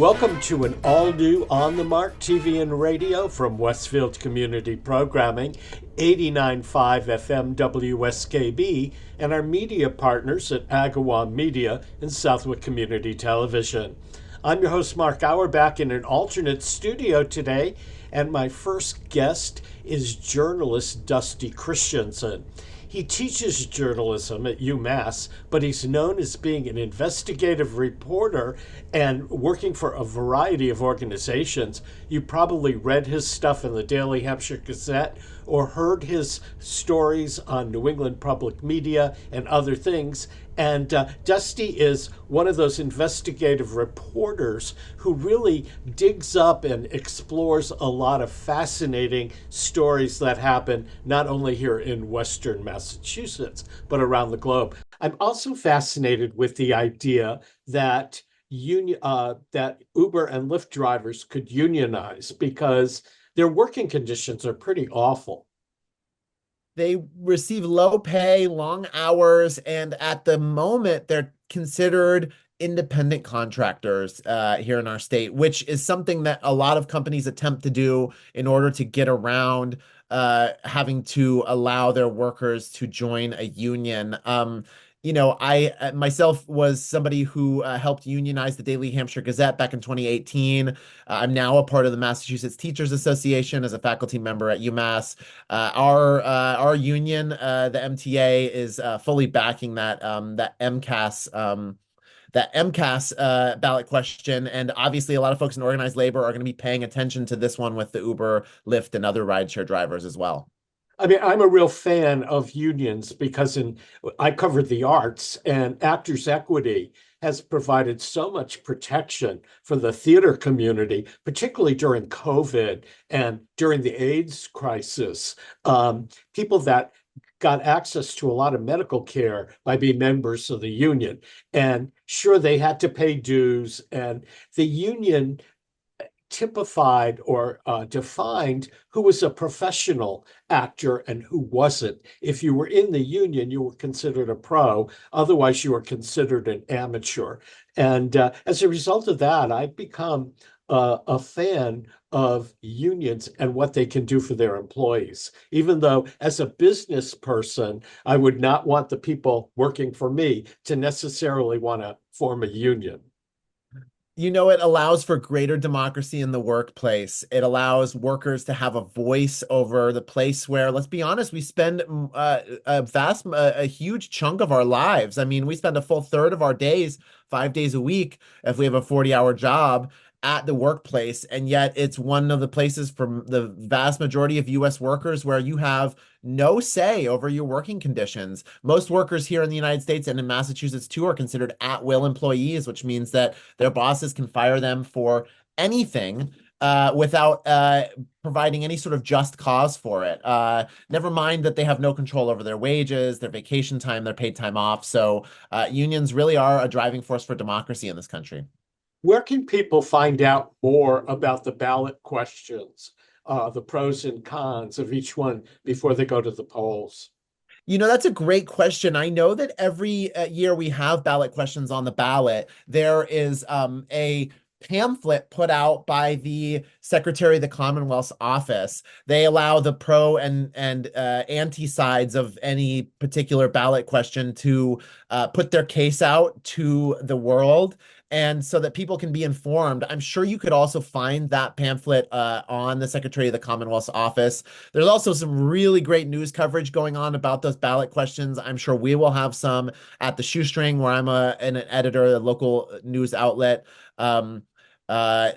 Welcome to an all-new On the Mark TV and radio from Westfield Community Programming, 89.5 FM WSKB, and our media partners at Agawam Media and Southwick Community Television. I'm your host, Mark Auerbach, in an alternate studio today, and my first guest is journalist Dusty Christiansen. He teaches journalism at UMASS, but he's known as being an investigative reporter and working for a variety of organizations. You probably read his stuff in the Daily Hampshire Gazette or heard his stories on New England Public Media and other things. And Dusty is one of those investigative reporters who really digs up and explores a lot of fascinating stories that happen not only here in Western Massachusetts, but around the globe. I'm also fascinated with the idea that that Uber and Lyft drivers could unionize because their working conditions are pretty awful. They receive low pay, long hours, and at the moment, they're considered independent contractors here in our state, which is something that a lot of companies attempt to do in order to get around having to allow their workers to join a union. I myself was somebody who helped unionize the Daily Hampshire Gazette back in 2018. I'm now a part of the Massachusetts Teachers Association as a faculty member at UMass. Our union, the MTA, is fully backing that MCAS ballot question. And obviously, a lot of folks in organized labor are going to be paying attention to this one with the Uber, Lyft, and other rideshare drivers as well. I mean, I'm a real fan of unions because I covered the arts, and Actors Equity has provided so much protection for the theater community, particularly during COVID and during the AIDS crisis. People that got access to a lot of medical care by being members of the union. And sure, they had to pay dues, and the union typified or defined who was a professional actor and who wasn't. If you were in the union, you were considered a pro. Otherwise, you were considered an amateur. And as a result of that, I've become a fan of unions and what they can do for their employees. Even though as a business person, I would not want the people working for me to necessarily want to form a union. It allows for greater democracy in the workplace. It allows workers to have a voice over the place where, let's be honest, we spend a huge chunk of our lives. I mean, we spend a full third of our days, 5 days a week, if we have a 40-hour job, at the workplace. And yet it's one of the places for the vast majority of US workers where you have no say over your working conditions. Most workers here in the United States and in Massachusetts too are considered at-will employees, which means that their bosses can fire them for anything without providing any sort of just cause for it. Never mind that they have no control over their wages, their vacation time, their paid time off. So unions really are a driving force for democracy in this country. Where can people find out more about the ballot questions, the pros and cons of each one before they go to the polls? That's a great question. I know that every year we have ballot questions on the ballot. There is a pamphlet put out by the Secretary of the Commonwealth's office. They allow the pro and anti sides of any particular ballot question to put their case out to the world, and so that people can be informed. I'm sure you could also find that pamphlet on the Secretary of the Commonwealth's office. There's also some really great news coverage going on about those ballot questions. I'm sure we will have some at the Shoestring, where I'm an editor, a local news outlet.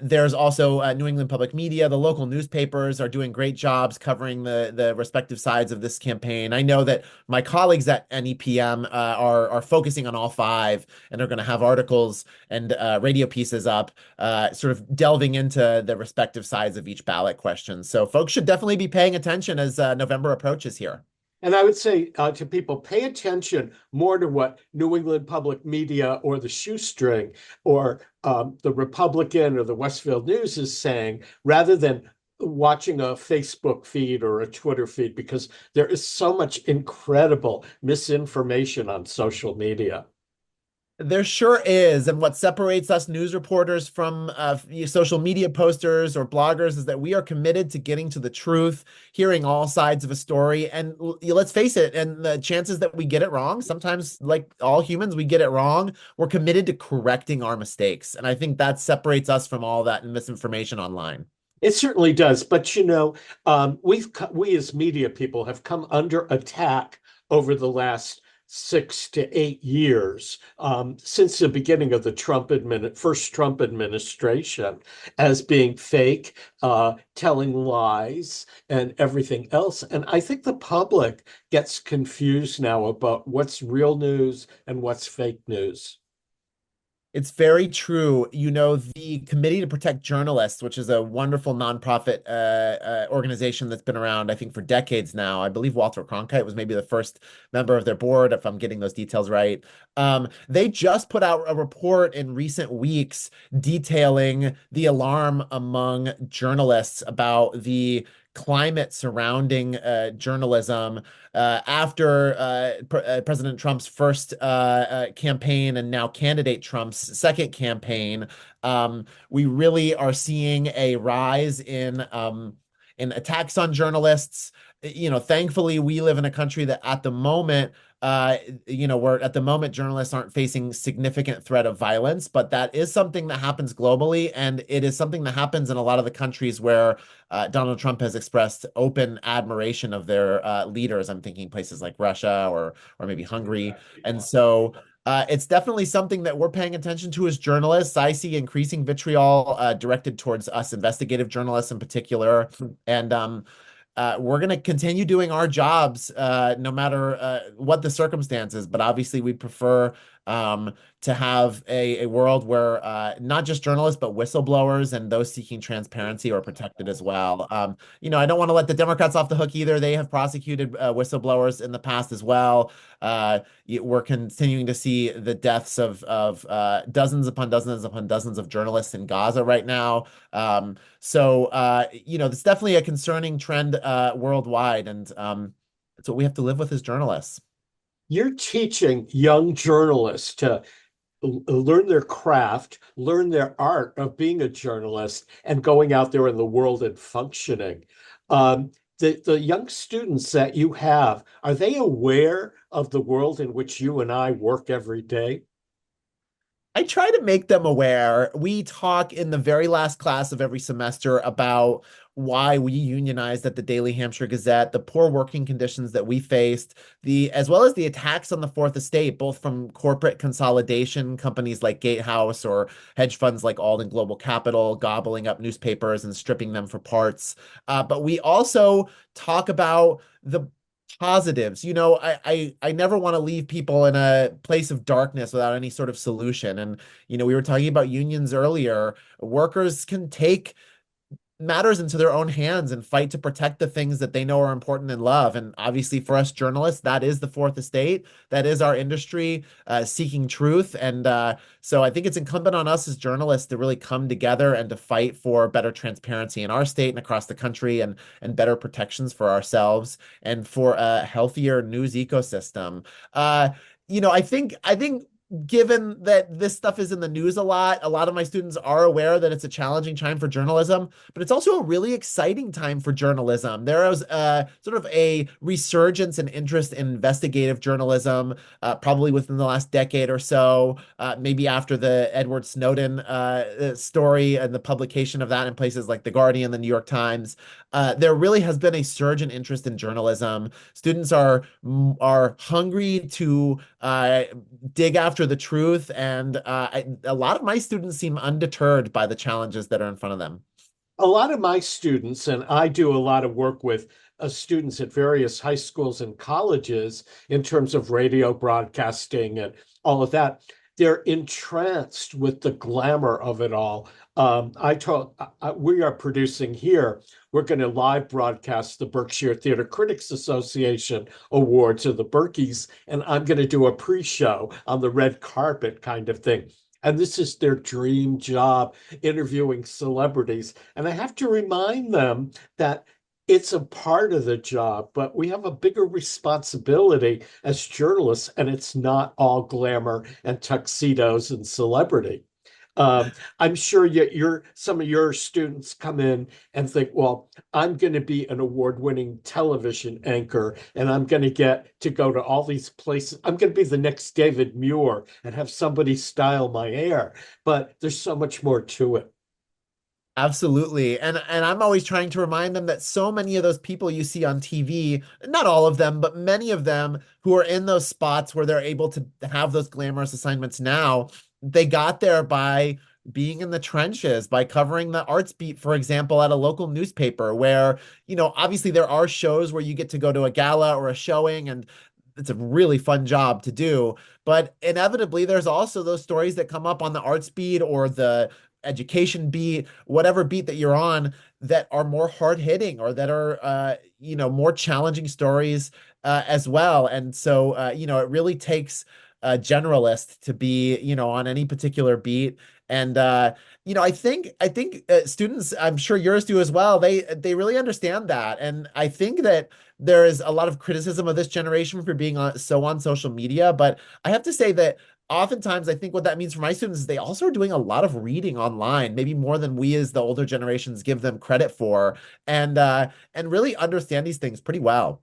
There's also New England Public Media. The local newspapers are doing great jobs covering the respective sides of this campaign. I know that my colleagues at NEPM are focusing on all five, and are going to have articles and radio pieces up sort of delving into the respective sides of each ballot question. So folks should definitely be paying attention as November approaches here. And I would say to people, pay attention more to what New England Public Media or the Shoestring or the Republican or the Westfield News is saying, rather than watching a Facebook feed or a Twitter feed, because there is so much incredible misinformation on social media. There sure is. And what separates us news reporters from social media posters or bloggers is that we are committed to getting to the truth, hearing all sides of a story. And let's face it, and the chances that we get it wrong, sometimes, like all humans, we get it wrong. We're committed to correcting our mistakes. And I think that separates us from all that misinformation online. It certainly does, but we as media people have come under attack over the last 6 to 8 years, since the beginning of the first Trump administration, as being fake, telling lies, and everything else. And I think the public gets confused now about what's real news and what's fake news. It's very true. You know, the Committee to Protect Journalists, which is a wonderful nonprofit organization that's been around, I think, for decades now. I believe Walter Cronkite was maybe the first member of their board, if I'm getting those details right. They just put out a report in recent weeks detailing the alarm among journalists about the climate surrounding journalism after President Trump's first campaign and now candidate Trump's second campaign. We really are seeing a rise in attacks on journalists. You know, thankfully, we live in a country that at the moment where at the moment journalists aren't facing significant threat of violence, but that is something that happens globally, and it is something that happens in a lot of the countries where Donald Trump has expressed open admiration of their leaders. I'm thinking places like Russia or maybe Hungary, and so. It's definitely something that we're paying attention to as journalists. I see increasing vitriol directed towards us investigative journalists in particular. And we're going to continue doing our jobs no matter what the circumstances. But obviously, we prefer to have a world where not just journalists, but whistleblowers and those seeking transparency are protected as well. I don't want to let the Democrats off the hook either. They have prosecuted whistleblowers in the past as well. We're continuing to see the deaths of dozens upon dozens upon dozens of journalists in Gaza right now. It's definitely a concerning trend worldwide, and it's what we have to live with as journalists. You're teaching young journalists to learn their craft, learn their art of being a journalist and going out there in the world and functioning. The young students that you have, are they aware of the world in which you and I work every day? I try to make them aware. We talk in the very last class of every semester about why we unionized at the Daily Hampshire Gazette, the poor working conditions that we faced, the as well as the attacks on the Fourth Estate, both from corporate consolidation, companies like Gatehouse or hedge funds like Alden Global Capital, gobbling up newspapers and stripping them for parts. But we also talk about the positives. I never want to leave people in a place of darkness without any sort of solution. And, we were talking about unions earlier. Workers can take matters into their own hands and fight to protect the things that they know are important and love. And obviously, for us journalists, that is the Fourth Estate. That is our industry seeking truth. And so I think it's incumbent on us as journalists to really come together and to fight for better transparency in our state and across the country and better protections for ourselves and for a healthier news ecosystem. I think given that this stuff is in the news a lot of my students are aware that it's a challenging time for journalism, but it's also a really exciting time for journalism. There is sort of a resurgence in interest in investigative journalism, probably within the last decade or so, maybe after the Edward Snowden story and the publication of that in places like The Guardian, the New York Times. There really has been a surge in interest in journalism. Students are hungry to dig after the truth, and a lot of my students seem undeterred by the challenges that are in front of them. A lot of my students, and I do a lot of work with students at various high schools and colleges in terms of radio broadcasting and all of that, they're entranced with the glamour of it all. We are producing here, we're going to live broadcast the Berkshire Theater Critics Association Awards, or the Berkeys, and I'm going to do a pre-show on the red carpet kind of thing. And this is their dream job, interviewing celebrities. And I have to remind them that It's a part of the job, but we have a bigger responsibility as journalists, and it's not all glamour and tuxedos and celebrity. Um, I'm sure some of your students come in and think, well, I'm going to be an award-winning television anchor, and I'm going to get to go to all these places. I'm going to be the next David Muir and have somebody style my hair. But there's so much more to it. Absolutely. And I'm always trying to remind them that so many of those people you see on TV, not all of them, but many of them who are in those spots where they're able to have those glamorous assignments now, they got there by being in the trenches, by covering the arts beat, for example, at a local newspaper where, obviously there are shows where you get to go to a gala or a showing and it's a really fun job to do. But inevitably, there's also those stories that come up on the arts beat or the education beat, whatever beat that you're on, that are more hard hitting or that are, more challenging stories as well. And so, it really takes a generalist to be, on any particular beat. And I think students, I'm sure yours do as well. They really understand that, and I think that there is a lot of criticism of this generation for being so on social media. But I have to say that oftentimes I think what that means for my students is they also are doing a lot of reading online, maybe more than we as the older generations give them credit for, and really understand these things pretty well.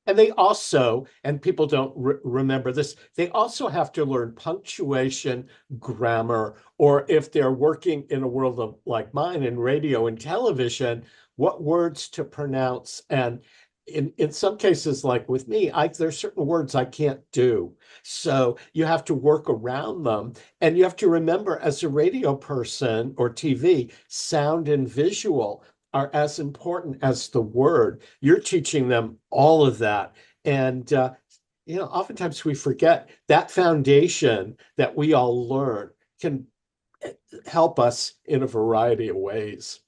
And they also, and people don't remember this, they also have to learn punctuation, grammar, or if they're working in a world of like mine in radio and television, what words to pronounce. And in some cases, like with me, there's certain words I can't do. So you have to work around them. And you have to remember, as a radio person or TV, sound and visual are as important as the word. You're teaching them all of that. And, oftentimes we forget that foundation that we all learn can help us in a variety of ways.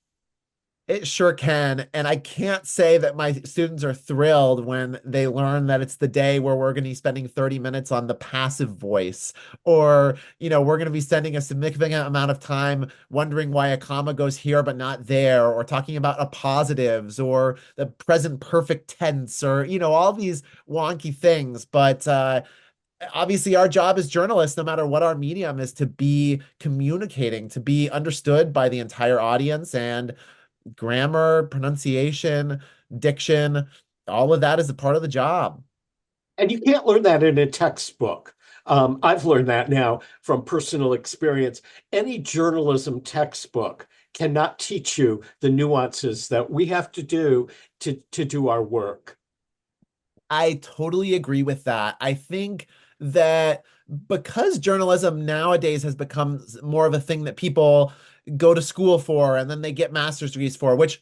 It sure can. And I can't say that my students are thrilled when they learn that it's the day where we're going to be spending 30 minutes on the passive voice, or, we're going to be spending a significant amount of time wondering why a comma goes here but not there, or talking about appositives or the present perfect tense, or, all these wonky things. But, obviously our job as journalists, no matter what our medium, is to be communicating, to be understood by the entire audience. And grammar, pronunciation, diction, all of that is a part of the job. And you can't learn that in a textbook. I've learned that now from personal experience. Any journalism textbook cannot teach you the nuances that we have to do to do our work. I totally agree with that. I think that because journalism nowadays has become more of a thing that people go to school for and then they get master's degrees for, which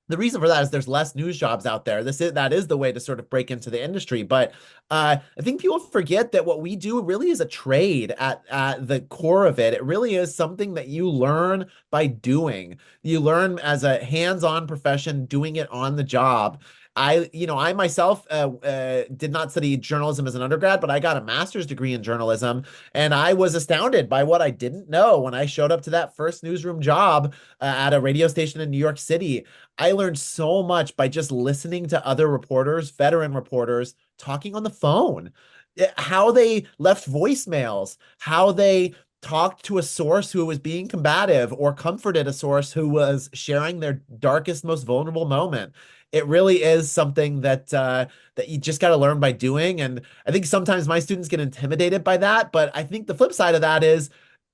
the reason for that is there's less news jobs out there. That is the way to sort of break into the industry. But I think people forget that what we do really is a trade at the core of it. It really is something that you learn by doing. You learn as a hands-on profession, doing it on the job. I myself did not study journalism as an undergrad, but I got a master's degree in journalism, and I was astounded by what I didn't know when I showed up to that first newsroom job at a radio station in New York City. I learned so much by just listening to other reporters, veteran reporters, talking on the phone, how they left voicemails, how they talked to a source who was being combative or comforted a source who was sharing their darkest, most vulnerable moment. It really is something that you just got to learn by doing. And I think sometimes my students get intimidated by that, but I think the flip side of that is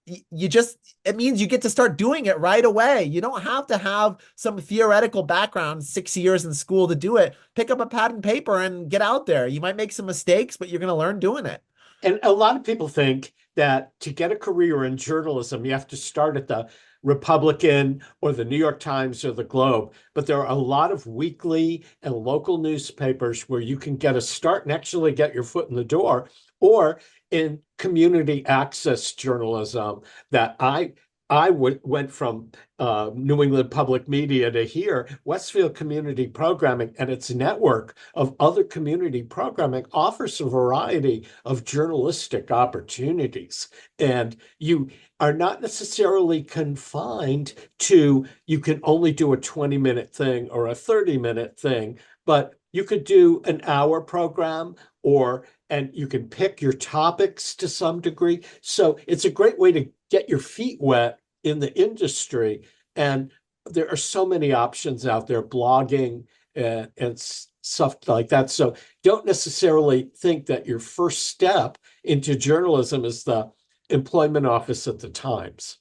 it means you get to start doing it right away. You don't have to have some theoretical background, 6 years in school to do it. Pick up a pad and paper and get out there. You might make some mistakes, but you're going to learn doing it. And a lot of people think that to get a career in journalism, you have to start at the Republican or the New York Times or the Globe. But there are a lot of weekly and local newspapers where you can get a start and actually get your foot in the door, or in community access journalism that went from New England Public Media to here. Westfield Community Programming and its network of other community programming offers a variety of journalistic opportunities. And you are not necessarily confined to, you can only do a 20-minute thing or a 30-minute thing, but you could do an hour program and you can pick your topics to some degree. So it's a great way to get your feet wet in the industry. And there are so many options out there, blogging and stuff like that. So don't necessarily think that your first step into journalism is the employment office at the Times.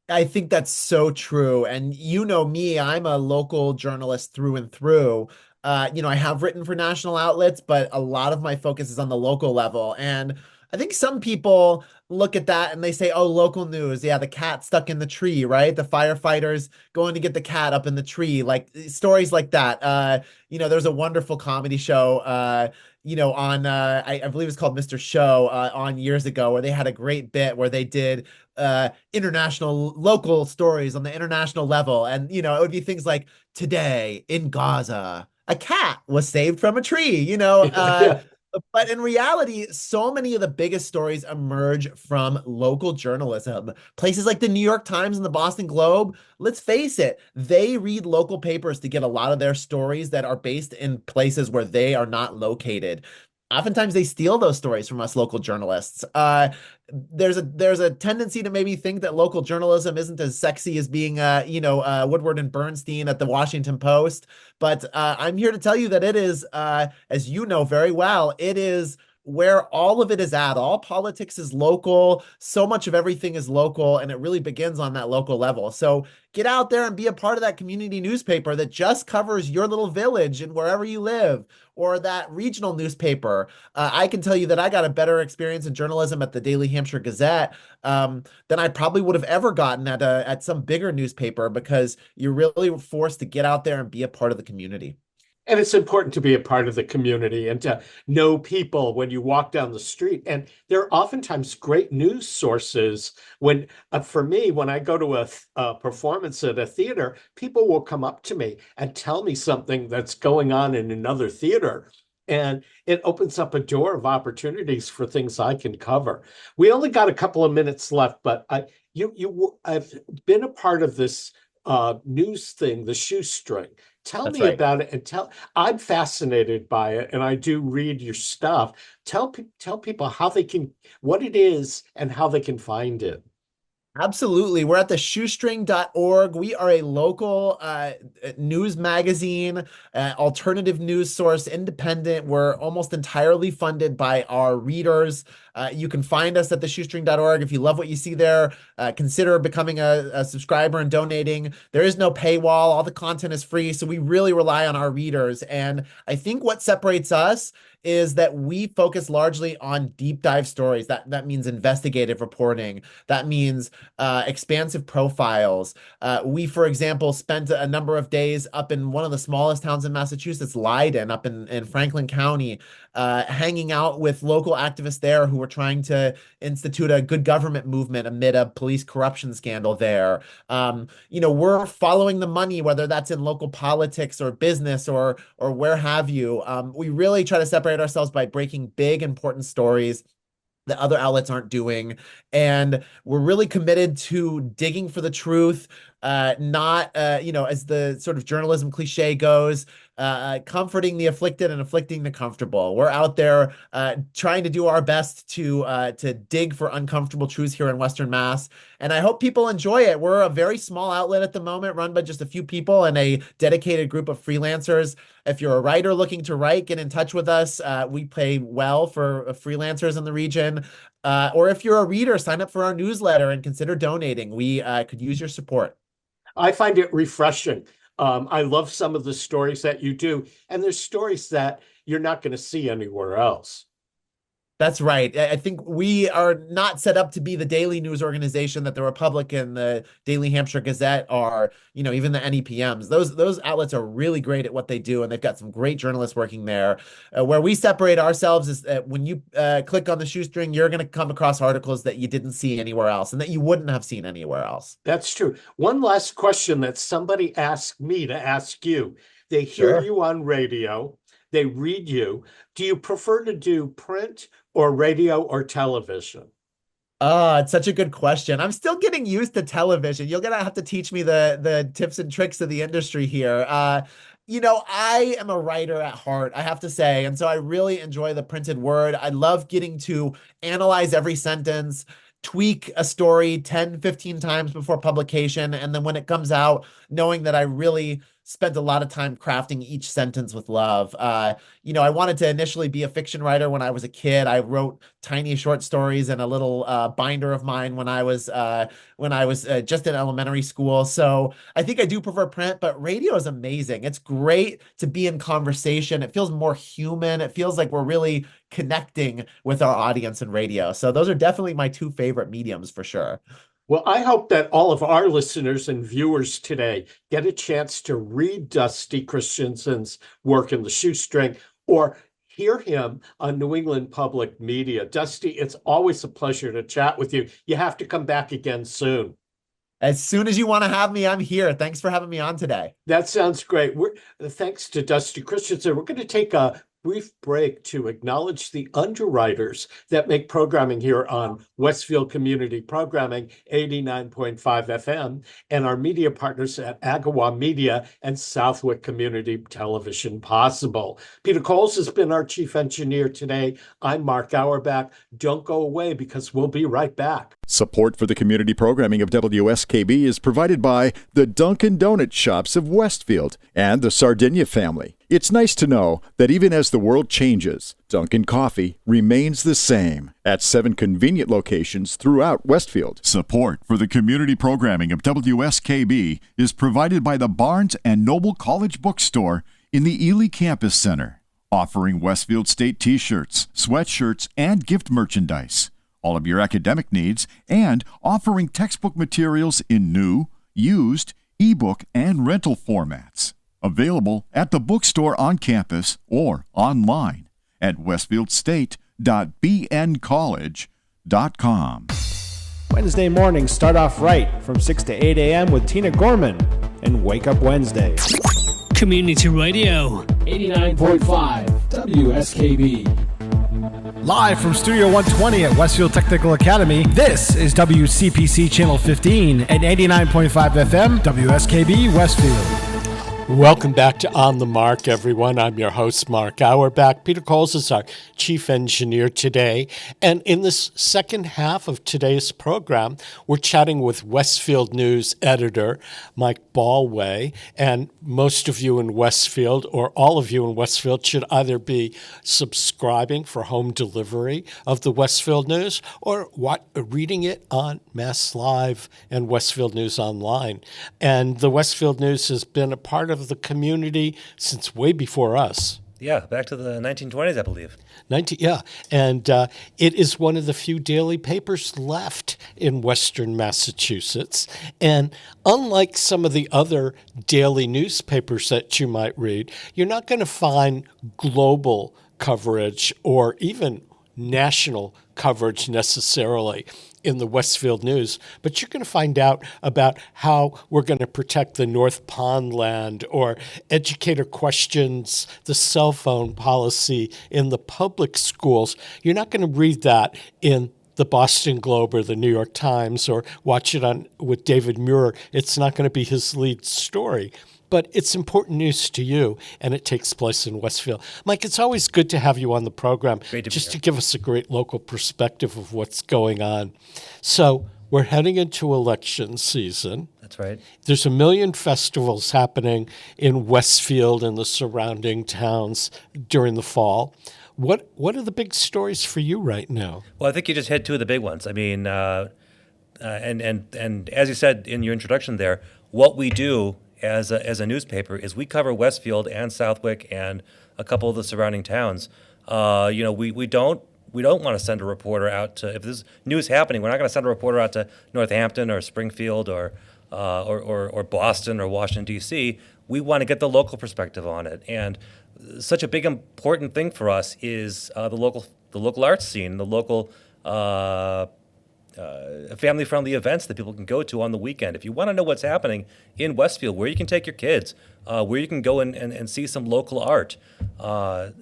I think that's so true. And you know me, I'm a local journalist through and through. I have written for national outlets, but a lot of my focus is on the local level. And I think some people look at that and they say, oh, local news. Yeah, the cat stuck in the tree, right? The firefighters going to get the cat up in the tree, like stories like that. There's a wonderful comedy show, on, I believe it's called Mr. Show, on years ago, where they had a great bit where they did international local stories on the international level. And, it would be things like today in Gaza, a cat was saved from a tree, Yeah. but in reality, so many of the biggest stories emerge from local journalism. Places like the New York Times and the Boston Globe, let's face it, they read local papers to get a lot of their stories that are based in places where they are not located. Oftentimes they steal those stories from us local journalists. There's a tendency to maybe think that local journalism isn't as sexy as being Woodward and Bernstein at the Washington Post, but I'm here to tell you that it is, as you know very well, it is where all of it is at. All politics is local. So much of everything is local, and it really begins on that local level. So get out there and be a part of that community newspaper that just covers your little village and wherever you live, or that regional newspaper. I can tell you that I got a better experience in journalism at the Daily Hampshire Gazette than I probably would have ever gotten at some bigger newspaper, because you're really forced to get out there and be a part of the community. And it's important to be a part of the community and to know people when you walk down the street. And there are oftentimes great news sources for me, when I go to a performance at a theater, people will come up to me and tell me something that's going on in another theater. And it opens up a door of opportunities for things I can cover. We only got a couple of minutes left, but I've been a part of this news thing, the shoestring. Tell That's me right. about it and I'm fascinated by it and I do read your stuff. Tell people what it is and how they can find it. Absolutely. We're at the shoestring.org. We are a local news magazine, alternative news source, independent. We're almost entirely funded by our readers. You can find us at the shoestring.org. If you love what you see there, consider becoming a subscriber and donating. There is no paywall. All the content is free. So we really rely on our readers. And I think what separates us is that we focus largely on deep dive stories. That means investigative reporting. That means expansive profiles. We, for example, spent a number of days up in one of the smallest towns in Massachusetts, Leiden, up in Franklin County, hanging out with local activists there who were trying to institute a good government movement amid a police corruption scandal there. We're following the money, whether that's in local politics or business or where have you. We really try to separate ourselves by breaking big, important stories that other outlets aren't doing. And we're really committed to digging for the truth, not, as the sort of journalism cliche goes, comforting the afflicted and afflicting the comfortable. We're out there trying to do our best to dig for uncomfortable truths here in Western Mass. And I hope people enjoy it. We're a very small outlet at the moment, run by just a few people and a dedicated group of freelancers. If you're a writer looking to write, get in touch with us. We pay well for freelancers in the region. Or if you're a reader, sign up for our newsletter and consider donating. We could use your support. I find it refreshing. I love some of the stories that you do, and there's stories that you're not going to see anywhere else. That's right. I think we are not set up to be the daily news organization that the Republic and the Daily Hampshire Gazette are, even the NEPMs. Those outlets are really great at what they do, and they've got some great journalists working there. Where we separate ourselves is that when you click on the shoestring, you're going to come across articles that you didn't see anywhere else and that you wouldn't have seen anywhere else. That's true. One last question that somebody asked me to ask you. They hear Sure. you on radio, they read you. Do you prefer to do print or radio or television? It's such a good question. I'm still getting used to television. You're gonna have to teach me the tips and tricks of the industry here. I am a writer at heart, I have to say, and so I really enjoy the printed word. I love getting to analyze every sentence, tweak a story 10, 15 times before publication, and then when it comes out, knowing that I really spent a lot of time crafting each sentence with love. I wanted to initially be a fiction writer when I was a kid. I wrote tiny short stories in a little binder of mine when I was just in elementary school. So I think I do prefer print, but radio is amazing. It's great to be in conversation. It feels more human. It feels like we're really connecting with our audience in radio. So those are definitely my two favorite mediums for sure. Well, I hope that all of our listeners and viewers today get a chance to read Dusty Christiansen's work in the shoestring or hear him on New England Public Media. Dusty, it's always a pleasure to chat with you. You have to come back again soon. As soon as you want to have me, I'm here. Thanks for having me on today. That sounds great. Thanks to Dusty Christiansen. We're going to take a brief break to acknowledge the underwriters that make programming here on Westfield Community Programming 89.5 FM and our media partners at Agawa Media and Southwick Community Television possible. Peter Coles has been our chief engineer today. I'm Mark Auerbach. Don't go away because we'll be right back. Support for the community programming of WSKB is provided by the Dunkin' Donut Shops of Westfield and the Sardinia family. It's nice to know that even as the world changes, Dunkin' Coffee remains the same at 7 convenient locations throughout Westfield. Support for the community programming of WSKB is provided by the Barnes & Noble College Bookstore in the Ely Campus Center, offering Westfield State t-shirts, sweatshirts, and gift merchandise, all of your academic needs, and offering textbook materials in new, used, ebook, and rental formats. Available at the bookstore on campus or online at westfieldstate.bncollege.com. Wednesday mornings start off right from 6 to 8 a.m. with Tina Gorman and Wake Up Wednesday. Community Radio 89.5 WSKB. Live from Studio 120 at Westfield Technical Academy, this is WCPC Channel 15 and 89.5 FM, WSKB Westfield. Welcome back to On the Mark, everyone. I'm your host, Mark Auerbach. Peter Coles is our chief engineer today. And in this second half of today's program, we're chatting with Westfield News editor Mike Ballway. And most of you in Westfield, or all of you in Westfield, should either be subscribing for home delivery of the Westfield News or reading it on Mass Live and Westfield News Online. And the Westfield News has been a part of the community since way before us. Yeah, back to the 1920s, I believe. And it is one of the few daily papers left in Western Massachusetts. And unlike some of the other daily newspapers that you might read, you're not going to find global coverage or even national coverage necessarily in the Westfield News, but you're going to find out about how we're going to protect the North Pond land or educator questions the cell phone policy in the public schools. You're not going to read that in the Boston Globe or the New York Times or watch it on with David Muir. It's not going to be his lead story. But it's important news to you, and it takes place in Westfield. Mike, it's always good to have you on the program just to give us a great local perspective of what's going on. So we're heading into election season. That's right. There's a million festivals happening in Westfield and the surrounding towns during the fall. What are the big stories for you right now? Well, I think you just hit two of the big ones. I mean, and as you said in your introduction there, what we do as a newspaper is we cover Westfield and Southwick and a couple of the surrounding towns. We don't want to send a reporter out to, if there's news happening, we're not going to send a reporter out to Northampton or Springfield or Boston or Washington, D.C. We want to get the local perspective on it. And such a big important thing for us is the local arts scene, the local family-friendly events that people can go to on the weekend. If you want to know what's happening in Westfield, where you can take your kids, where you can go and see some local art,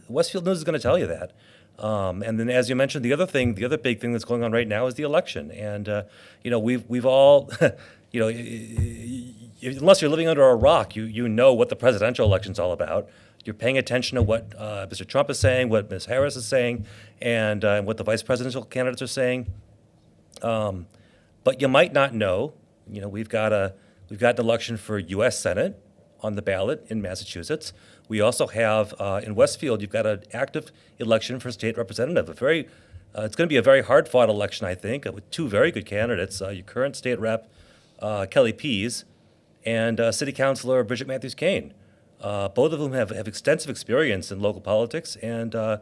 Westfield News is going to tell you that. And then, as you mentioned, the other big thing that's going on right now is the election. And we've all, unless you're living under a rock, you know what the presidential election's all about. You're paying attention to what Mr. Trump is saying, what Ms. Harris is saying, and what the vice presidential candidates are saying. But you might not know. We've got an election for U.S. Senate on the ballot in Massachusetts. We also have in Westfield, you've got an active election for state representative. It's going to be a very hard-fought election, I think, with two very good candidates: your current state rep Kelly Pease and City Councilor Bridget Matthews-Kane. Both of whom have extensive experience in local politics, and they're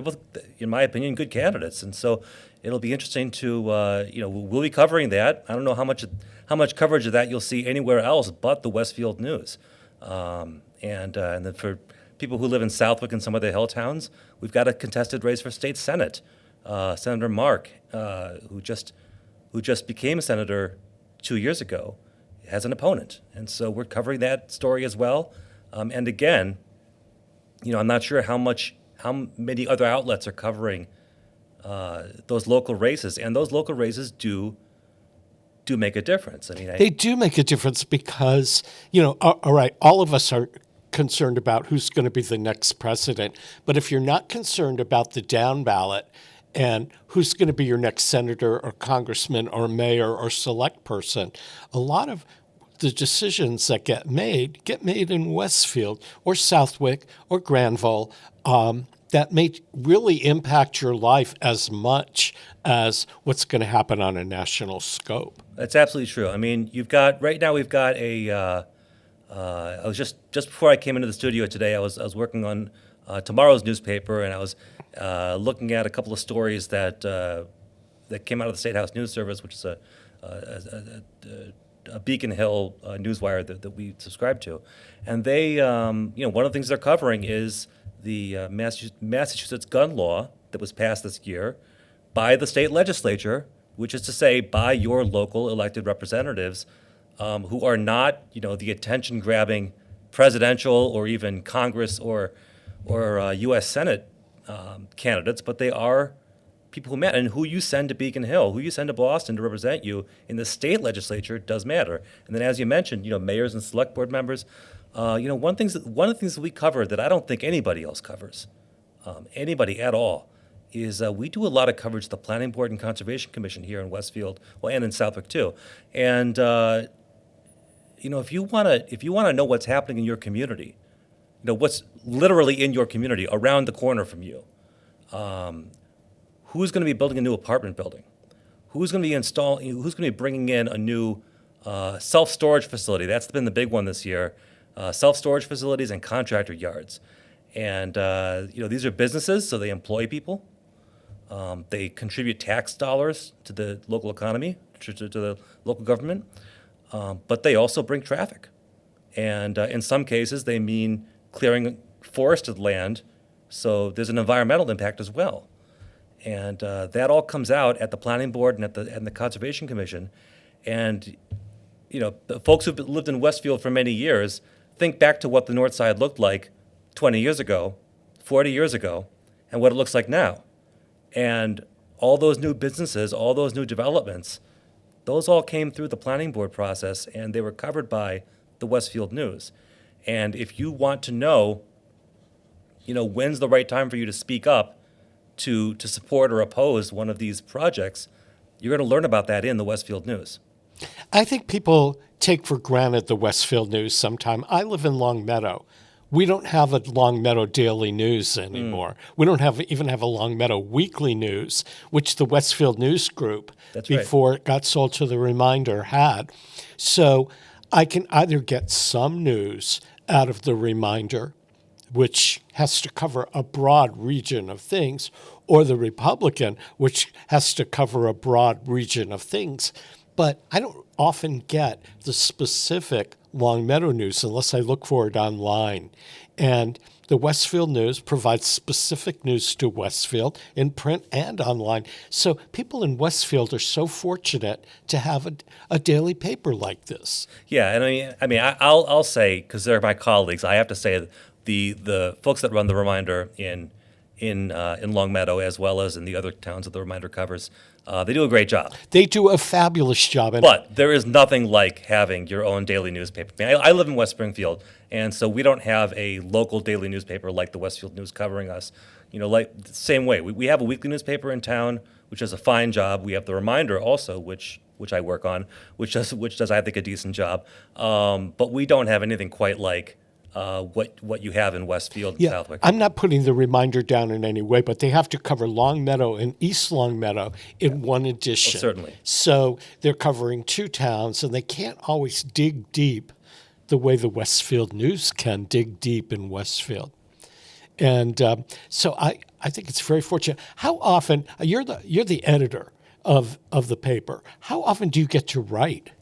both, in my opinion, good candidates. And so it'll be interesting to we'll be covering that. I don't know how much coverage of that you'll see anywhere else but the Westfield News. And then for people who live in Southwick and some of the hill towns, we've got a contested race for state senate. Senator Mark, who just became a senator 2 years ago, has an opponent, and so we're covering that story as well. And again, I'm not sure how many other outlets are covering those local races, and those local races do make a difference. I mean, they do make a difference because all right, all of us are concerned about who's going to be the next president, but if you're not concerned about the down ballot and who's going to be your next senator or congressman or mayor or select person, a lot of the decisions that get made in Westfield or Southwick or Granville that may really impact your life as much as what's going to happen on a national scope. That's absolutely true. I mean, we've got a. I was just before I came into the studio today, I was working on tomorrow's newspaper, and I was looking at a couple of stories that came out of the State House News Service, which is a Beacon Hill newswire that we subscribe to, and they, one of the things they're covering is the Massachusetts gun law that was passed this year by the state legislature, which is to say by your local elected representatives, who are not, the attention-grabbing presidential or even Congress or U.S. Senate candidates, but they are people who matter. And who you send to Beacon Hill, who you send to Boston to represent you in the state legislature does matter. And then, as you mentioned, mayors and select board members. One of the things that we cover that I don't think anybody else covers, anybody at all, is we do a lot of coverage of the Planning Board and Conservation Commission here in Westfield, and in Southwick too. And if you want to know what's happening in your community, what's literally in your community around the corner from you, who's going to be building a new apartment building, who's going to be bringing in a new self-storage facility. That's been the big one this year. Self-storage facilities and contractor yards. And, these are businesses, so they employ people. They contribute tax dollars to the local economy, to the local government. But they also bring traffic. And in some cases, they mean clearing forested land, so there's an environmental impact as well. And that all comes out at the Planning Board and at the Conservation Commission. And, the folks who've lived in Westfield for many years think back to what the North Side looked like 20 years ago, 40 years ago, and what it looks like now. And all those new businesses, all those new developments, those all came through the Planning Board process, and they were covered by the Westfield News. And if you want to know, when's the right time for you to speak up to support or oppose one of these projects, you're going to learn about that in the Westfield News. I think people take for granted the Westfield News sometime. I live in Long Meadow. We don't have a Long Meadow Daily News anymore. We don't even have a Long Meadow Weekly News, which the Westfield News Group, before it got sold to the Reminder, had. So I can either get some news out of the Reminder, which has to cover a broad region of things, or the Republican, which has to cover a broad region of things. But I don't often get the specific Longmeadow news unless I look for it online. And the Westfield News provides specific news to Westfield in print and online. So people in Westfield are so fortunate to have a daily paper like this. Yeah, and I'll say, because they're my colleagues, I have to say the folks that run the Reminder in Longmeadow, as well as in the other towns that the Reminder covers, they do a great job. They do a fabulous job. But there is nothing like having your own daily newspaper. I live in West Springfield, and so we don't have a local daily newspaper like the Westfield News covering us. Like the same way. We have a weekly newspaper in town, which does a fine job. We have the Reminder also, which I work on, which does I think a decent job. But we don't have anything quite like what you have in Westfield and Southwick. I'm not putting the Reminder down in any way, but they have to cover Longmeadow and East Longmeadow in one edition. Oh, certainly. So they're covering two towns, and they can't always dig deep the way the Westfield News can dig deep in Westfield. And so I think it's very fortunate. How often you're the editor of the paper? How often do you get to write?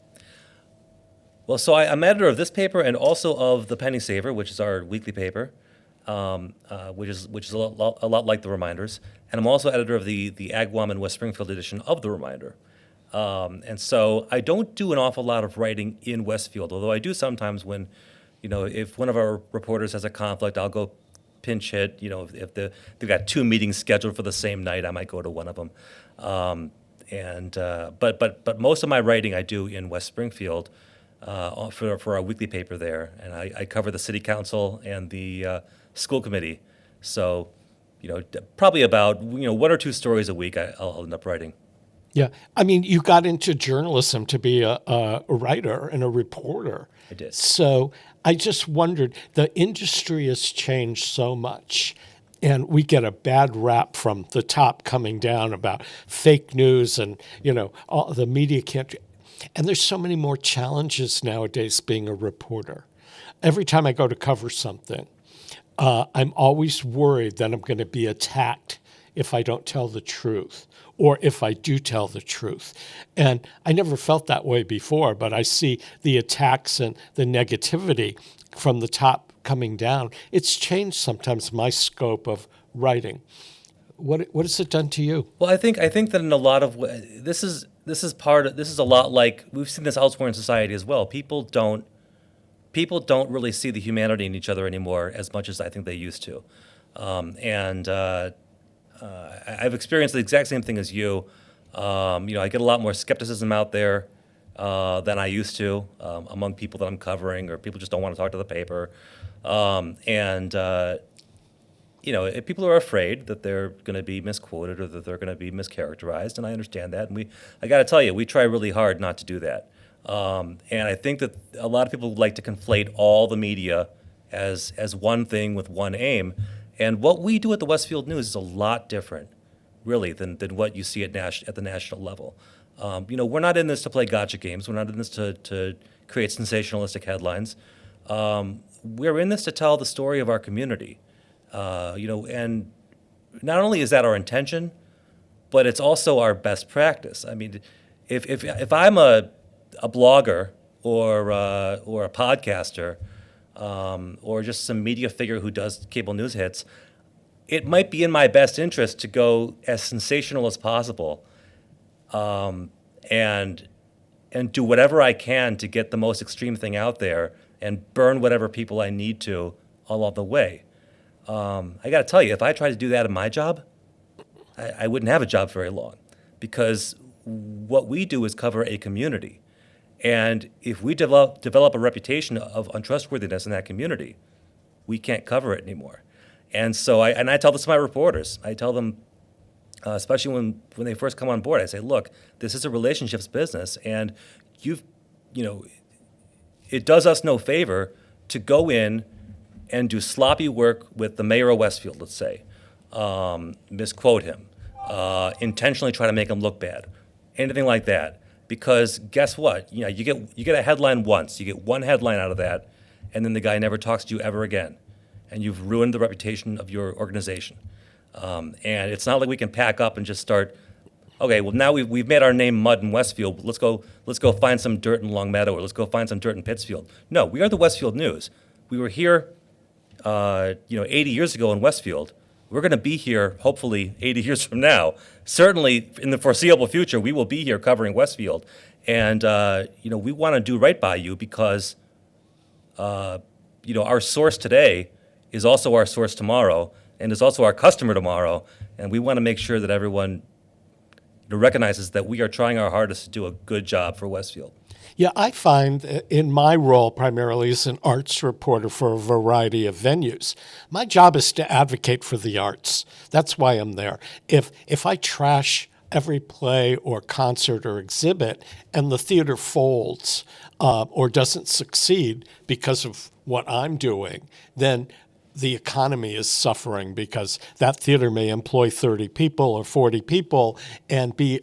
Well, so I'm editor of this paper and also of the Penny Saver, which is our weekly paper, which is a lot like the Reminders, and I'm also editor of the Agawam and West Springfield edition of the Reminder. And so I don't do an awful lot of writing in Westfield, although I do sometimes when, if one of our reporters has a conflict, I'll go pinch hit. If they've got two meetings scheduled for the same night, I might go to one of them. But most of my writing I do in West Springfield. For our weekly paper there, and I cover the city council and the school committee. So, probably about one or two stories a week I'll end up writing. Yeah, you got into journalism to be a writer and a reporter. I did. So I just wondered, the industry has changed so much. And we get a bad rap from the top coming down about fake news and, all the media can't. And there's so many more challenges nowadays being a reporter. Every time I go to cover something, I'm always worried that I'm going to be attacked if I don't tell the truth or if I do tell the truth. And I never felt that way before, but I see the attacks and the negativity from the top coming down. It's changed sometimes my scope of writing. What has it done to you? Well, I think that in a lot of ways, this is a lot like we've seen this elsewhere in society as well. People don't really see the humanity in each other anymore as much as I think they used to, I've experienced the exact same thing as you. I get a lot more skepticism out there than I used to among people that I'm covering, or people just don't want to talk to the paper, if people are afraid that they're going to be misquoted or that they're going to be mischaracterized, and I understand that. And I got to tell you, we try really hard not to do that. And I think that a lot of people like to conflate all the media as one thing with one aim. And what we do at the Westfield News is a lot different, really, than what you see at the national level. We're not in this to play gotcha games. We're not in this to create sensationalistic headlines. We're in this to tell the story of our community. And not only is that our intention, but it's also our best practice. If I'm a blogger or a podcaster or just some media figure who does cable news hits, it might be in my best interest to go as sensational as possible, and do whatever I can to get the most extreme thing out there and burn whatever people I need to along the way. I got to tell you, if I tried to do that in my job, I wouldn't have a job very long, because what we do is cover a community. And if we develop a reputation of untrustworthiness in that community, we can't cover it anymore. And so I tell this to my reporters. I tell them, especially when they first come on board, I say, look, this is a relationships business, and it does us no favor to go in and do sloppy work with the mayor of Westfield, let's say, misquote him, intentionally try to make him look bad, anything like that. Because guess what? You get a headline once, you get one headline out of that, and then the guy never talks to you ever again, and you've ruined the reputation of your organization. And it's not like we can pack up and just start. Okay, well now we've made our name mud in Westfield. Let's go find some dirt in Longmeadow, or let's go find some dirt in Pittsfield. No, we are the Westfield News. We were here, 80 years ago in Westfield. We're going to be here hopefully 80 years from now. Certainly in the foreseeable future, we will be here covering Westfield, and we want to do right by you because our source today is also our source tomorrow, and is also our customer tomorrow, and we want to make sure that everyone recognizes that we are trying our hardest to do a good job for Westfield. Yeah, I find that in my role primarily as an arts reporter for a variety of venues, my job is to advocate for the arts. That's why I'm there. If I trash every play or concert or exhibit and the theater folds or doesn't succeed because of what I'm doing, then the economy is suffering because that theater may employ 30 people or 40 people and be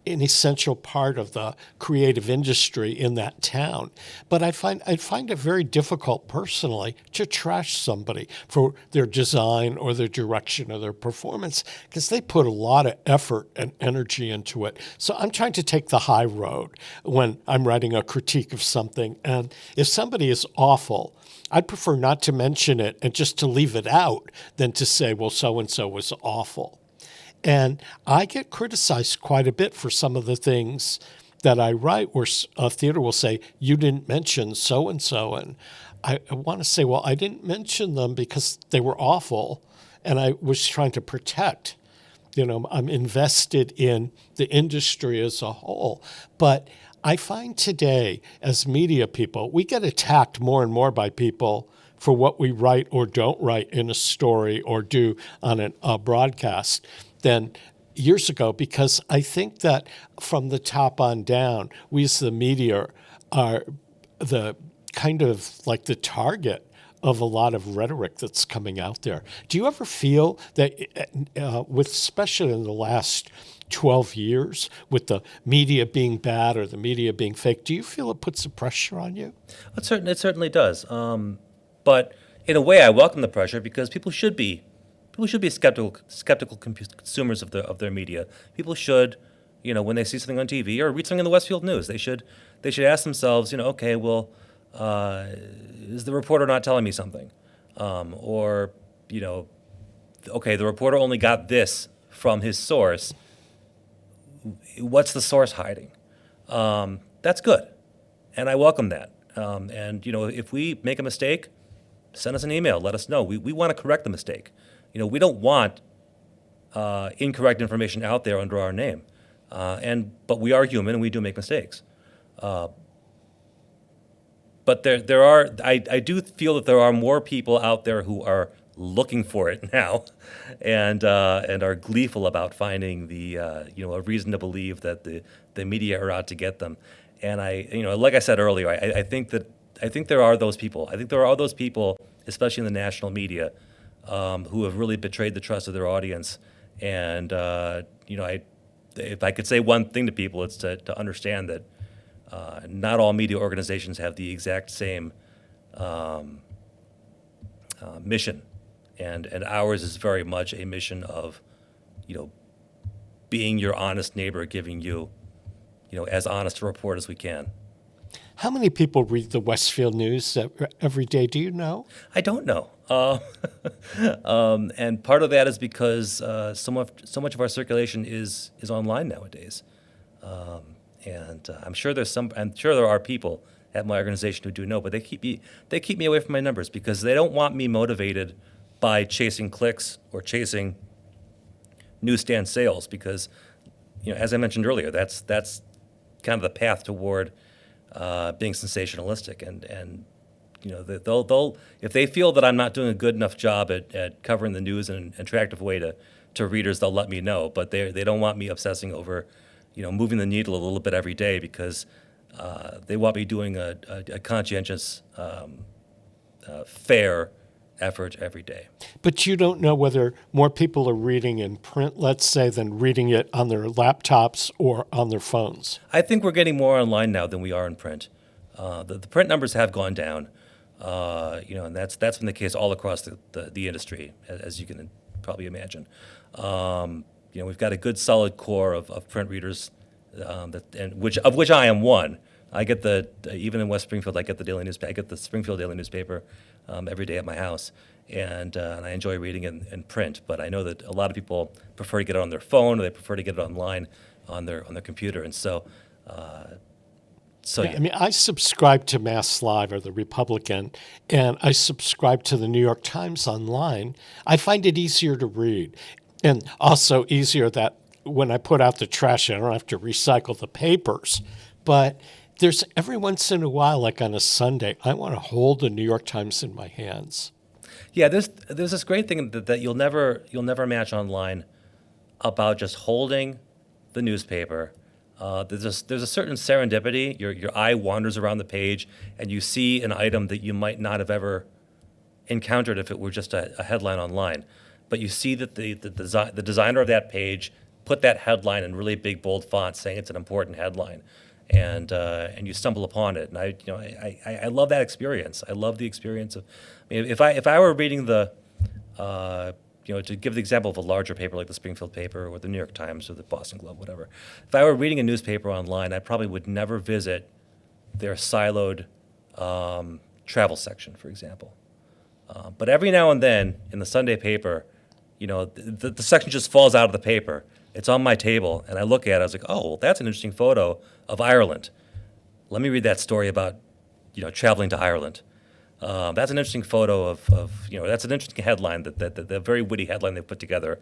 an essential part of the creative industry in that town. But I find it very difficult personally to trash somebody for their design or their direction or their performance because they put a lot of effort and energy into it. So I'm trying to take the high road when I'm writing a critique of something. And if somebody is awful, I'd prefer not to mention it and just to leave it out than to say, well, so-and-so was awful. And I get criticized quite a bit for some of the things that I write where a theater will say, you didn't mention so-and-so. And I want to say, well, I didn't mention them because they were awful and I was trying to protect. I'm invested in the industry as a whole. But I find today, as media people, we get attacked more and more by people for what we write or don't write in a story or do on a broadcast than years ago, because I think that from the top on down, we as the media are the kind of like the target of a lot of rhetoric that's coming out there. Do you ever feel that, especially in the last 12 years, with the media being bad or the media being fake, do you feel it puts a pressure on you? It certainly does. But in a way, I welcome the pressure because people should be skeptical consumers of their media. People should, when they see something on TV or read something in the Westfield News, they should ask themselves, okay, well, is the reporter not telling me something? Okay, the reporter only got this from his source. What's the source hiding? That's good, and I welcome that. And if we make a mistake, send us an email. Let us know. We want to correct the mistake. We don't want incorrect information out there under our name. But we are human and we do make mistakes. But there are. I do feel that there are more people out there who are looking for it now, and are gleeful about finding a reason to believe that the media are out to get them. And like I said earlier, I think there are those people. I think there are those people, especially in the national media, who have really betrayed the trust of their audience. And if I could say one thing to people, it's to understand that not all media organizations have the exact same mission, and ours is very much a mission of, being your honest neighbor, giving you, as honest a report as we can. How many people read the Westfield News every day? Do you know? I don't know. And part of that is because so much of our circulation is online nowadays. And I'm sure there are people at my organization who do know, but they keep me away from my numbers because they don't want me motivated by chasing clicks or chasing newsstand sales, because as I mentioned earlier, that's kind of the path toward being sensationalistic, and they'll if they feel that I'm not doing a good enough job at covering the news in an attractive way to readers, they'll let me know. But they don't want me obsessing over moving the needle a little bit every day, because they want me doing a conscientious, fair effort every day. But you don't know whether more people are reading in print, let's say, than reading it on their laptops or on their phones. I think we're getting more online now than we are in print. The print numbers have gone down, and that's been the case all across the industry, as you can probably imagine. We've got a good solid core of print readers, of which I am one. I get even in West Springfield, I get the daily newspaper. I get the Springfield Daily newspaper every day at my house, and I enjoy reading it in print. But I know that a lot of people prefer to get it on their phone, or they prefer to get it online on their computer, and so. I mean, I subscribe to Mass Live or the Republican, and I subscribe to the New York Times online. I find it easier to read, and also easier that when I put out the trash, I don't have to recycle the papers. But there's every once in a while, like on a Sunday, I want to hold the New York Times in my hands. Yeah, there's this great thing that you'll never match online about just holding the newspaper. There's a certain serendipity. Your eye wanders around the page, and you see an item that you might not have ever encountered if it were just a headline online. But you see that the designer of that page put that headline in really big, bold font, saying it's an important headline, and you stumble upon it. And I love that experience. I love the experience of, if I were reading to give the example of a larger paper like the Springfield paper or the New York Times or the Boston Globe, whatever. If I were reading a newspaper online, I probably would never visit their siloed travel section, for example. But every now and then in the Sunday paper, the section just falls out of the paper. It's on my table, and I look at it. I was like, oh, well, that's an interesting photo of Ireland. Let me read that story about, traveling to Ireland. That's an interesting photo of that's an interesting headline, the very witty headline they put together.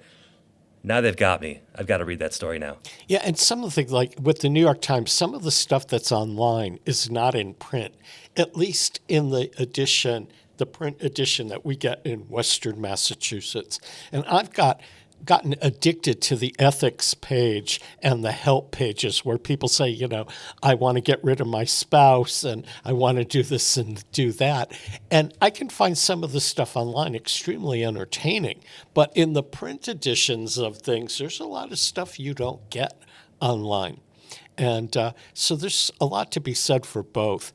Now they've got me. I've got to read that story now. Yeah, and some of the things, like with the New York Times, some of the stuff that's online is not in print, at least in the print edition that we get in Western Massachusetts. And I've gotten addicted to the ethics page and the help pages where people say, I want to get rid of my spouse and I want to do this and do that. And I can find some of the stuff online extremely entertaining. But in the print editions of things, there's a lot of stuff you don't get online. And so there's a lot to be said for both.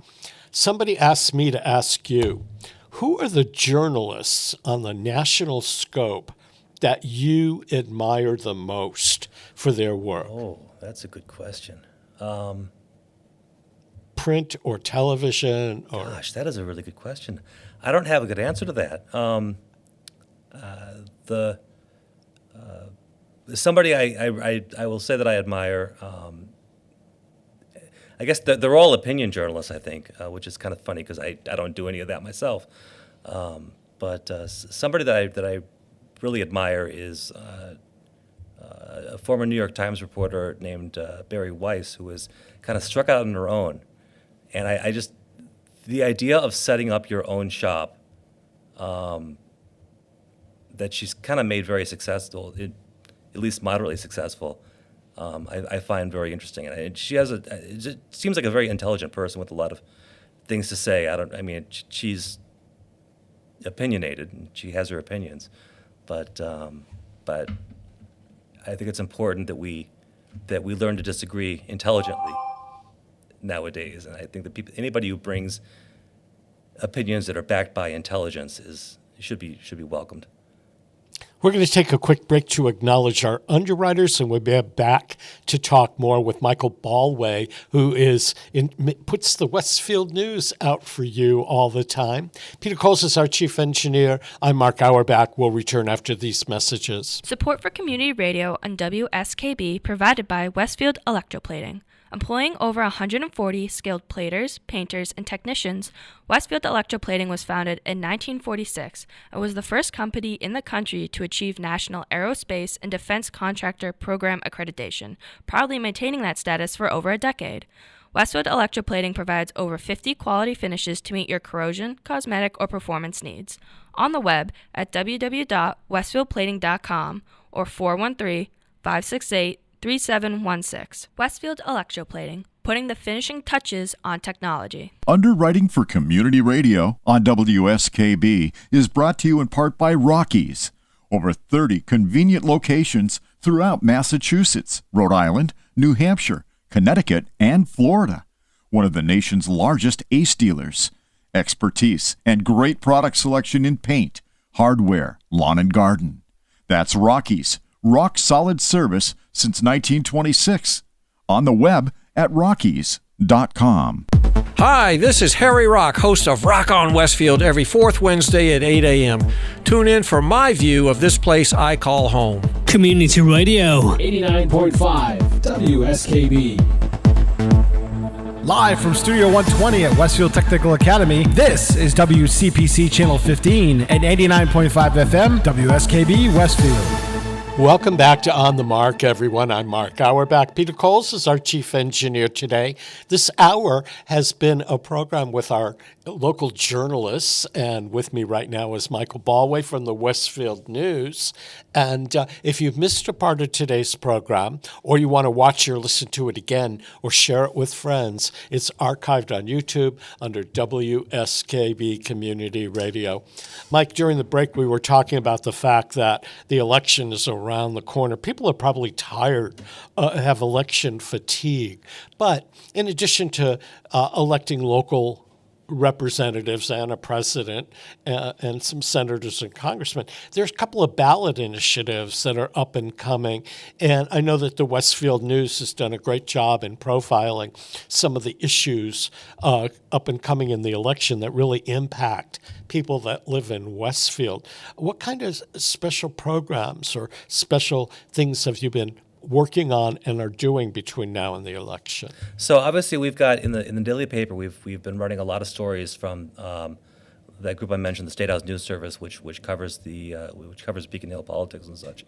Somebody asked me to ask you, who are the journalists on the national scope that you admire the most for their work? Oh, that's a good question. Print or television? Gosh, that is a really good question. I don't have a good answer to that. Somebody I will say that I admire. I guess they're all opinion journalists, I think, which is kind of funny because I don't do any of that myself. But somebody that I really admire is a former New York Times reporter named Barry Weiss, who was kind of struck out on her own. And I just, the idea of setting up your own shop that she's kind of made very successful, at least moderately successful, I find very interesting. And she has it seems like a very intelligent person with a lot of things to say. She's opinionated and she has her opinions. But I think it's important that we learn to disagree intelligently nowadays. And I think that anybody who brings opinions that are backed by intelligence should be welcomed. We're going to take a quick break to acknowledge our underwriters, and we'll be back to talk more with Michael Ballway, who puts the Westfield News out for you all the time. Peter Coles is our chief engineer. I'm Mark Auerbach. We'll return after these messages. Support for community radio on WSKB provided by Westfield Electroplating. Employing over 140 skilled platers, painters, and technicians, Westfield Electroplating was founded in 1946 and was the first company in the country to achieve National Aerospace and Defense Contractor Program accreditation, proudly maintaining that status for over a decade. Westfield Electroplating provides over 50 quality finishes to meet your corrosion, cosmetic, or performance needs. On the web at www.westfieldplating.com or 413-568-3716. Westfield Electroplating, putting the finishing touches on technology. Underwriting for Community Radio on WSKB is brought to you in part by Rockies. Over 30 convenient locations throughout Massachusetts, Rhode Island, New Hampshire, Connecticut, and Florida. One of the nation's largest ACE dealers. Expertise and great product selection in paint, hardware, lawn and garden. That's Rockies, rock solid service since 1926. On the web at rockies.com. Hi, this is Harry Rock, host of Rock on Westfield every fourth Wednesday at 8 a.m. Tune in for my view of this place I call home. Community Radio. 89.5 WSKB. Live from Studio 120 at Westfield Technical Academy, this is WCPC Channel 15 and 89.5 FM, WSKB Westfield. Welcome back to On the Mark, everyone. I'm Mark Auerbach. Peter Coles is our chief engineer today. This hour has been a program with our local journalists, and with me right now is Michael Ballway from the Westfield News. And if you've missed a part of today's program, or you want to watch or listen to it again, or share it with friends, it's archived on YouTube under WSKB Community Radio. Mike, during the break, we were talking about the fact that the election is around the corner. People are probably tired, have election fatigue. But in addition to electing local representatives and a president and some senators and congressmen, there's a couple of ballot initiatives that are up and coming. And I know that the Westfield News has done a great job in profiling some of the issues up and coming in the election that really impact people that live in Westfield. What kind of special programs or special things have you been working on and are doing between now and the election? So obviously we've got in the daily paper we've been running a lot of stories from that group I mentioned, the State House News Service, which covers Beacon Hill politics and such,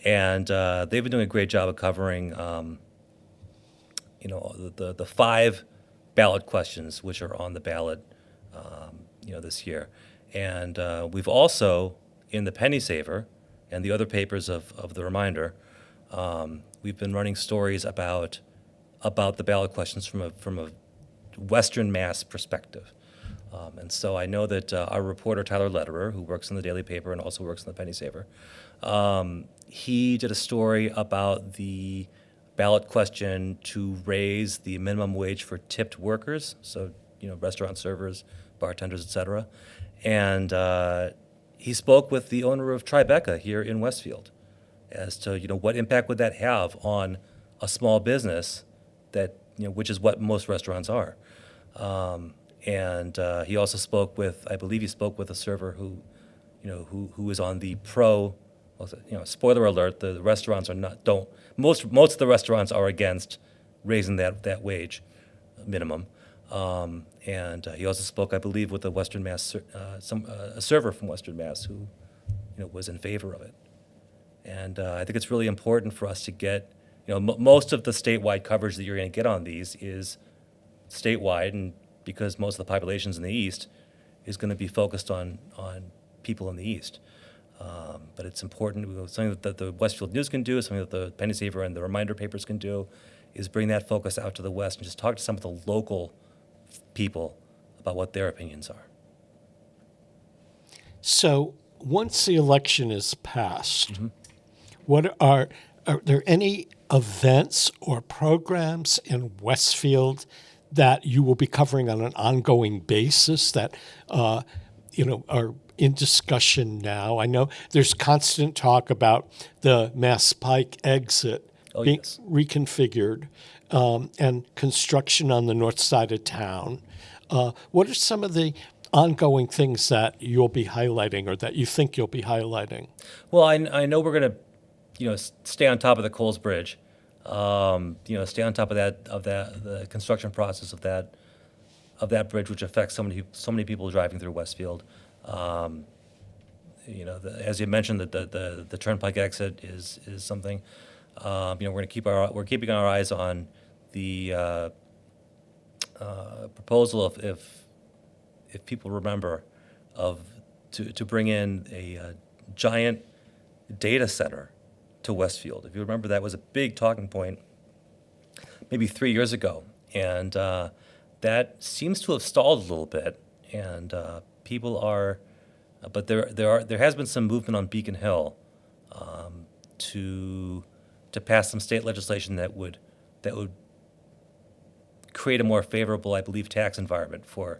and they've been doing a great job of covering the 5 ballot questions which are on the ballot this year, and we've also in the Penny Saver and the other papers of the Reminder. We've been running stories about the ballot questions from a Western Mass perspective. And so I know that our reporter, Tyler Lederer, who works in the daily paper and also works in the Penny Saver, he did a story about the ballot question to raise the minimum wage for tipped workers, so restaurant servers, bartenders, etc. And he spoke with the owner of Tribeca here in Westfield as to what impact would that have on a small business that which is what most restaurants are, and he also spoke with, I believe he spoke with a server who is on the pro. Spoiler alert: the restaurants are not most of the restaurants are against raising that wage minimum, and he also spoke, I believe, with a Western Mass a server from Western Mass who was in favor of it. And I think it's really important for us to get, most of the statewide coverage that you're going to get on these is statewide, and because most of the populations in the East is going to be focused on people in the East. But it's important, something that the Westfield News can do, something that the Penny Saver and the Reminder papers can do, is bring that focus out to the West and just talk to some of the local people about what their opinions are. So once the election is passed, what are there any events or programs in Westfield that you will be covering on an ongoing basis that are in discussion now? I know there's constant talk about the Mass Pike exit being reconfigured and construction on the north side of town. What are some of the ongoing things that you'll be highlighting or that you think you'll be highlighting? Well, I know we're going to stay on top of the Coles Bridge, stay on top of the construction process of that bridge, which affects so many people driving through Westfield. As you mentioned, the Turnpike exit is something. We're keeping our eyes on the proposal if people remember to bring in a giant data center to Westfield. If you remember, that was a big talking point maybe 3 years ago, and that seems to have stalled a little bit. And people are, but there has been some movement on Beacon Hill to pass some state legislation that would create a more favorable, I believe, tax environment for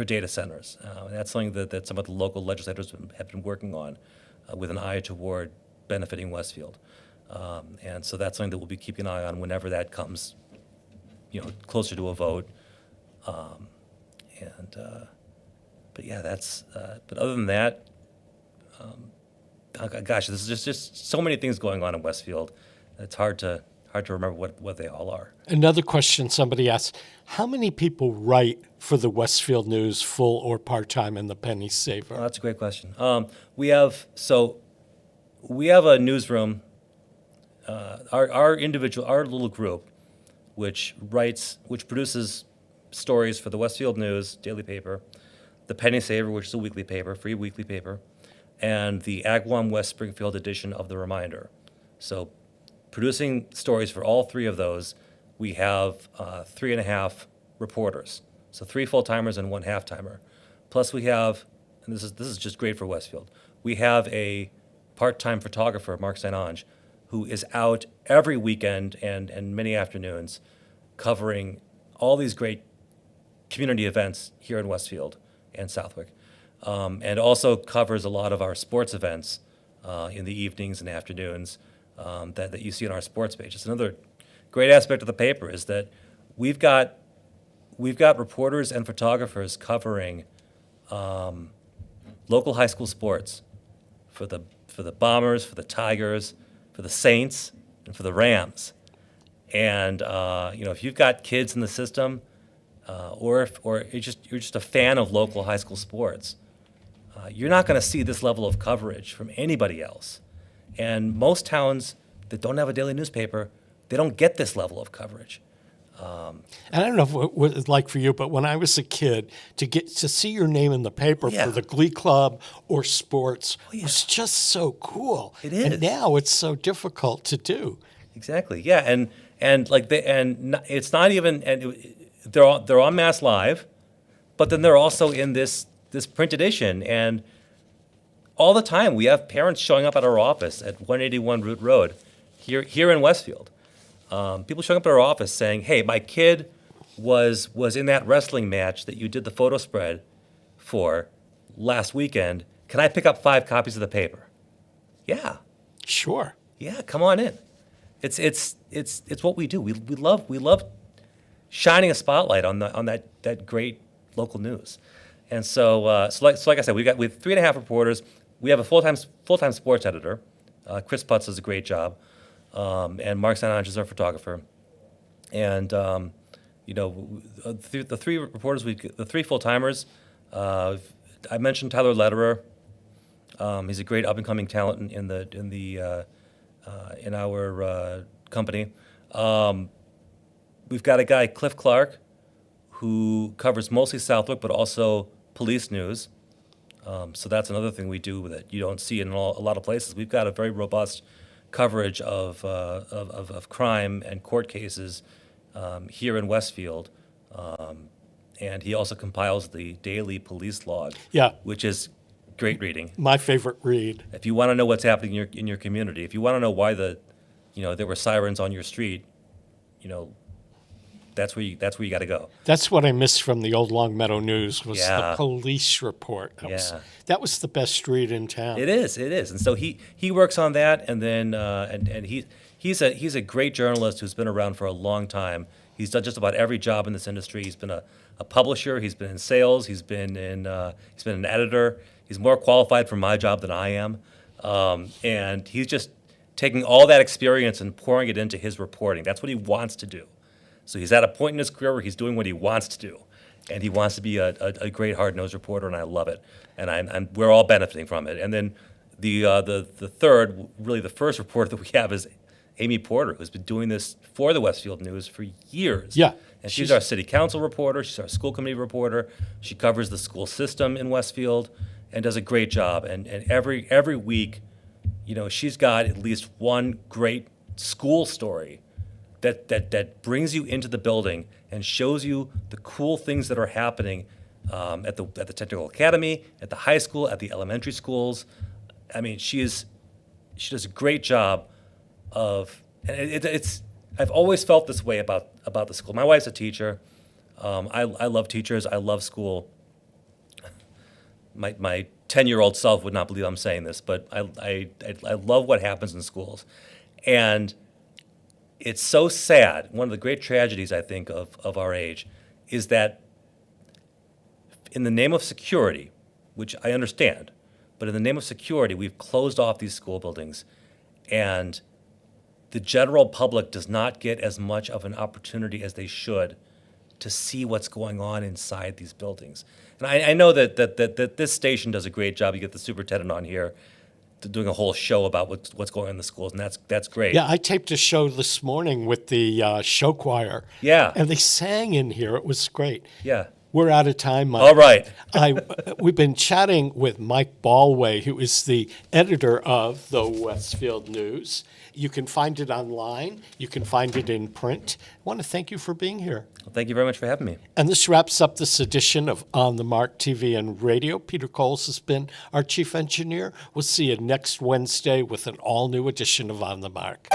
data centers. And that's something that some of the local legislators have been working on. with an eye toward benefiting Westfield. And so that's something that we'll be keeping an eye on whenever that comes, closer to a vote. But yeah, that's. But other than that, gosh, there's just so many things going on in Westfield. It's hard to remember what they all are. Another question somebody asked: how many people write for the Westfield News, full or part-time, in the Penny Saver? Oh, that's a great question. We have a newsroom. Our little group, which produces stories for the Westfield News daily paper, the Penny Saver, which is a weekly paper, free weekly paper, and the Agawam West Springfield edition of the Reminder. So, producing stories for all three of those, we have 3.5 reporters. So 3 full-timers and 1 half-timer. Plus we have, and this is just great for Westfield, we have a part-time photographer, Mark St. Ange, who is out every weekend and many afternoons covering all these great community events here in Westfield and Southwick, and also covers a lot of our sports events in the evenings and afternoons that you see on our sports page. It's another great aspect of the paper is that we've got reporters and photographers covering local high school sports for the Bombers, for the Tigers, for the Saints, and for the Rams. And if you've got kids in the system, or you're just a fan of local high school sports, you're not going to see this level of coverage from anybody else. And most towns that don't have a daily newspaper, they don't get this level of coverage. And I don't know what it's like for you, but when I was a kid, to see your name in the paper for the Glee Club or sports was just so cool. It is. And now it's so difficult to do. Exactly. Yeah, and it's not even, they're on Mass Live, but then they're also in this print edition, and all the time we have parents showing up at our office at 181 Root Road here in Westfield. People showing up at our office saying, "Hey, my kid was in that wrestling match that you did the photo spread for last weekend. Can I pick up 5 copies of the paper?" Yeah. Sure. Yeah, come on in. It's what we do. We love shining a spotlight on that great local news. And so like I said, we have 3.5 reporters. We have a full-time sports editor. Chris Putz does a great job. And Mark St. Ange is our photographer. And, the 3 reporters, the 3 full-timers, I mentioned Tyler Lederer. He's a great up-and-coming talent in our company. We've got a guy, Cliff Clark, who covers mostly Southwick, but also police news. So that's another thing we do that you don't see in a lot of places. We've got a very robust coverage of crime and court cases here in Westfield, and he also compiles the daily police log, which is great reading. My favorite read. If you want to know what's happening in your community, if you want to know why there were sirens on your street, that's where you got to go. That's what I missed from the old Longmeadow News was the police report. That was the best read in town. It is, and so he works on that, and then and he's a great journalist who's been around for a long time. He's done just about every job in this industry. He's been a publisher. He's been in sales. He's been an editor. He's more qualified for my job than I am, and he's just taking all that experience and pouring it into his reporting. That's what he wants to do. So he's at a point in his career where he's doing what he wants to do, and he wants to be a great hard-nosed reporter, and I love it, and we're all benefiting from it. And then the third, really the first reporter that we have is Amy Porter, who's been doing this for the Westfield News for years. Yeah, and she's our city council reporter. She's our school committee reporter. She covers the school system in Westfield and does a great job. And every week, she's got at least one great school story that brings you into the building and shows you the cool things that are happening at the technical academy, at the high school, at the elementary schools. I mean, she does a great job of, and I've always felt this way about the school. My wife's a teacher. I love teachers. I love school. my 10-year-old self would not believe I'm saying this, but I love what happens in schools. And it's so sad. One of the great tragedies, I think, of our age is that in the name of security, which I understand, but in the name of security, we've closed off these school buildings, and the general public does not get as much of an opportunity as they should to see what's going on inside these buildings. And I know that this station does a great job. You get the superintendent on here doing a whole show about what's going on in the schools, and that's great. Yeah, I taped a show this morning with the show choir. Yeah. And they sang in here. It was great. Yeah. We're out of time, Mike. All right. We've been chatting with Mike Ballway, who is the editor of the Westfield News. You can find it online. You can find it in print. I want to thank you for being here. Well, thank you very much for having me. And this wraps up this edition of On the Mark TV and Radio. Peter Coles has been our chief engineer. We'll see you next Wednesday with an all-new edition of On the Mark.